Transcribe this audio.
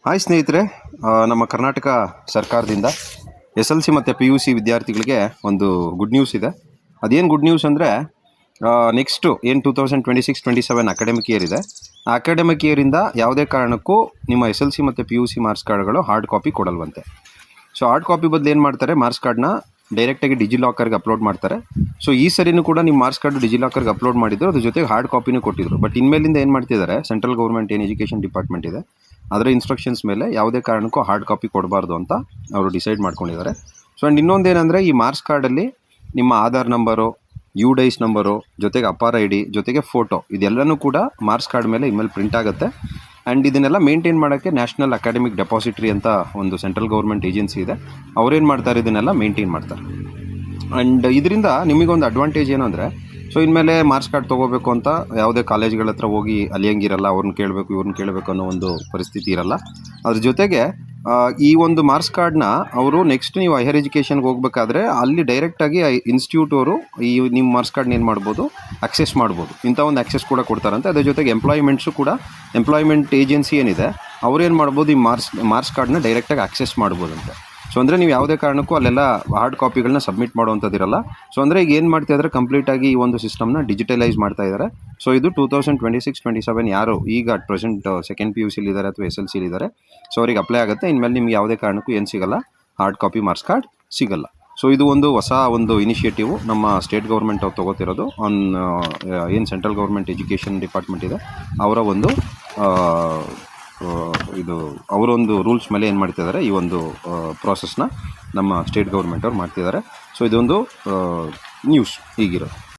Hi ಸ್ನೇಹಿತರೆ, ನಮ್ಮ ಕರ್ನಾಟಕ ಸರ್ಕಾರದಿಂದ SLC ಮತ್ತು PUC ವಿದ್ಯಾರ್ಥಿಗಳಿಗೆ ಒಂದು ಗುಡ್ ನ್ಯೂಸ್ ಇದೆ. ಅದೇನು ಗುಡ್ ನ್ಯೂಸ್ ಅಂದರೆ, ನೆಕ್ಸ್ಟು ಏನು 2026-27 ಅಕಾಡೆಮಿಕ್ ಇಯರ್ ಇದೆ, ಆ ಅಕಾಡೆಮಿಕ್ ಇಯರಿಂದ ಯಾವುದೇ ಕಾರಣಕ್ಕೂ ನಿಮ್ಮ SLC ಮತ್ತು PUC ಮಾರ್ಕ್ಸ್ ಕಾರ್ಡ್ಗಳು ಹಾರ್ಡ್ ಕಾಪಿ ಕೊಡಲ್ವಂತೆ. ಸೊ ಹಾರ್ಡ್ ಕಾಪಿ ಬದಲು ಏನು ಮಾಡ್ತಾರೆ, ಮಾರ್ಕ್ಸ್ ಕಾರ್ಡ್ನ ಡೈರೆಕ್ಟಾಗಿ ಡಿಜಿಲಾಕರ್ಗೆ ಅಪ್ಲೋಡ್ ಮಾಡ್ತಾರೆ. ಸೊ ಈ ಸರಿನೂ ಕೂಡ ನಿಮ್ಮ ಮಾರ್ಕ್ಸ್ ಕಾರ್ಡು ಡಿಜಿಲಾಕರ್ಗೆ ಅಪ್ಲೋಡ್ ಮಾಡಿದ್ರು, ಅದ್ರ ಜೊತೆಗೆ ಹಾರ್ಡ್ ಕಾಪಿನೂ ಕೊಟ್ಟಿದ್ರು. ಬಟ್ ಇನ್ಮೇಲಿಂದ ಏನು ಮಾಡ್ತಿದ್ದಾರೆ, ಸೆಂಟ್ರಲ್ ಗೌರ್ಮೆಂಟ್ ಏನು ಎಜುಕೇಷನ್ ಡಿಪಾರ್ಟ್ಮೆಂಟ್ ಇದೆ ಅದರ ಇನ್ಸ್ಟ್ರಕ್ಷನ್ಸ್ ಮೇಲೆ ಯಾವುದೇ ಕಾರಣಕ್ಕೂ ಹಾರ್ಡ್ ಕಾಪಿ ಕೊಡಬಾರ್ದು ಅಂತ ಅವರು ಡಿಸೈಡ್ ಮಾಡ್ಕೊಂಡಿದ್ದಾರೆ. ಸೊ ಆ್ಯಂಡ್ ಇನ್ನೊಂದೇನೆಂದರೆ, ಈ ಮಾರ್ಕ್ಸ್ ಕಾರ್ಡಲ್ಲಿ ನಿಮ್ಮ ಆಧಾರ್ ನಂಬರು, UDIS ನಂಬರು, ಜೊತೆಗೆ ಅಪಾರ್ ID, ಜೊತೆಗೆ ಫೋಟೋ, ಇದೆಲ್ಲನೂ ಕೂಡ ಮಾರ್ಕ್ಸ್ ಕಾರ್ಡ್ ಮೇಲೆ ಇನ್ಮೇಲೆ ಪ್ರಿಂಟ್ ಆಗುತ್ತೆ. ಆ್ಯಂಡ್ ಇದನ್ನೆಲ್ಲ ಮೇಂಟೈನ್ ಮಾಡೋಕ್ಕೆ ನ್ಯಾಷನಲ್ ಅಕಾಡೆಮಿಕ್ ಡೆಪಾಸಿಟ್ರಿ ಅಂತ ಒಂದು ಸೆಂಟ್ರಲ್ ಗೌರ್ಮೆಂಟ್ ಏಜೆನ್ಸಿ ಇದೆ, ಅವ್ರೇನು ಮಾಡ್ತಾರೆ, ಇದನ್ನೆಲ್ಲ ಮೇಂಟೈನ್ ಮಾಡ್ತಾರೆ. ಆ್ಯಂಡ್ ಇದರಿಂದ ನಿಮಗೊಂದು ಅಡ್ವಾಂಟೇಜ್ ಏನು ಅಂದರೆ, ಸೊ ಇನ್ಮೇಲೆ ಮಾರ್ಕ್ಸ್ ಕಾರ್ಡ್ ತೊಗೋಬೇಕು ಅಂತ ಯಾವುದೇ ಕಾಲೇಜ್ಗಳ ಹತ್ರ ಹೋಗಿ ಅಲಿಯಂಗಿರಲ್ಲ, ಅವ್ರನ್ನ ಕೇಳಬೇಕು ಇವ್ರನ್ನ ಕೇಳಬೇಕು ಅನ್ನೋ ಒಂದು ಪರಿಸ್ಥಿತಿ ಇರಲ್ಲ. ಅದ್ರ ಜೊತೆಗೆ ಈ ಒಂದು ಮಾರ್ಕ್ಸ್ ಕಾರ್ಡ್ನ ಅವರು ನೆಕ್ಸ್ಟ್ ನೀವು ಹೈಯರ್ ಎಜುಕೇಷನ್ಗೆ ಹೋಗ್ಬೇಕಾದ್ರೆ ಅಲ್ಲಿ ಡೈರೆಕ್ಟಾಗಿ ಇನ್ಸ್ಟಿಟ್ಯೂಟ್ ಅವರು ಈ ನಿಮ್ಮ ಮಾರ್ಕ್ಸ್ ಕಾರ್ಡ್ನ ಏನು ಮಾಡ್ಬೋದು, ಅಕ್ಸೆಸ್ ಮಾಡ್ಬೋದು. ಇಂಥ ಒಂದು ಆಕ್ಸೆಸ್ ಕೂಡ ಕೊಡ್ತಾರಂತೆ. ಅದ್ರ ಜೊತೆಗೆ ಎಂಪ್ಲಾಯ್ಮೆಂಟ್ಸು ಕೂಡ, ಎಂಪ್ಲಾಯ್ಮೆಂಟ್ ಏಜೆನ್ಸಿ ಏನಿದೆ ಅವ್ರೇನು ಮಾಡ್ಬೋದು, ಈ ಮಾರ್ಕ್ಸ್ ಕಾರ್ಡ್ನ ಡೈರೆಕ್ಟಾಗಿ ಆಕ್ಸೆಸ್ ಮಾಡ್ಬೋದಂತೆ. ಸೊ ಅಂದರೆ ನೀವು ಯಾವುದೇ ಕಾರಣಕ್ಕೂ ಅಲ್ಲೆಲ್ಲ ಹಾರ್ಡ್ ಕಾಪಿಗಳನ್ನ ಸಬ್ಮಿಟ್ ಮಾಡುವಂಥದ್ದಿರಲ್ಲ. ಸೊ ಅಂದರೆ ಈಗ ಏನು ಮಾಡ್ತಾಯಿದ್ದಾರೆ, ಕಂಪ್ಲೀಟಾಗಿ ಈ ಒಂದು ಸಿಸ್ಟಮ್ನ ಡಿಜಿಟಲೈಸ್ ಮಾಡ್ತಾ ಇದ್ದಾರೆ. ಸೊ ಇದು 2026-27 ಯಾರು ಈಗ ಅಟ್ ಪ್ರೆಸೆಂಟ್ ಸೆಕೆಂಡ್ PUC ಇದ್ದಾರೆ ಅಥವಾ SLC ಇದ್ದಾರೆ, ಸೊ ಅವ್ರಿಗೆ ಅಪ್ಲೈ ಆಗುತ್ತೆ. ಇನ್ಮೇಲೆ ನಿಮ್ಗೆ ಯಾವುದೇ ಕಾರಣಕ್ಕೂ ಏನು ಸಿಗಲ್ಲ, ಹಾರ್ಡ್ ಕಾಪಿ ಮಾರ್ಕ್ಸ್ ಕಾರ್ಡ್ ಸಿಗಲ್ಲ. ಸೊ ಇದು ಒಂದು ಹೊಸ ಒಂದು ಇನಿಷಿಯೇಟಿವ್ ನಮ್ಮ ಸ್ಟೇಟ್ ಗೌರ್ಮೆಂಟ್ ಅವ್ರು ತೊಗೋತಿರೋದು ಆನ್ ಏನು ಸೆಂಟ್ರಲ್ ಗೌರ್ಮೆಂಟ್ ಎಜುಕೇಷನ್ ಡಿಪಾರ್ಟ್ಮೆಂಟ್ ಇದೆ ಅವರ ಒಂದು ಇದು ಅವರೊಂದು ರೂಲ್ಸ್ ಮೇಲೆ ಏನು ಮಾಡ್ತಿದ್ದಾರೆ, ಈ ಒಂದು ಪ್ರಾಸೆಸ್ನ ನಮ್ಮ ಸ್ಟೇಟ್ ಗೌರ್ಮೆಂಟ್ ಅವ್ರು ಮಾಡ್ತಿದ್ದಾರೆ. ಸೊ ಇದೊಂದು ನ್ಯೂಸ್ ಹೀಗಿರೋದು.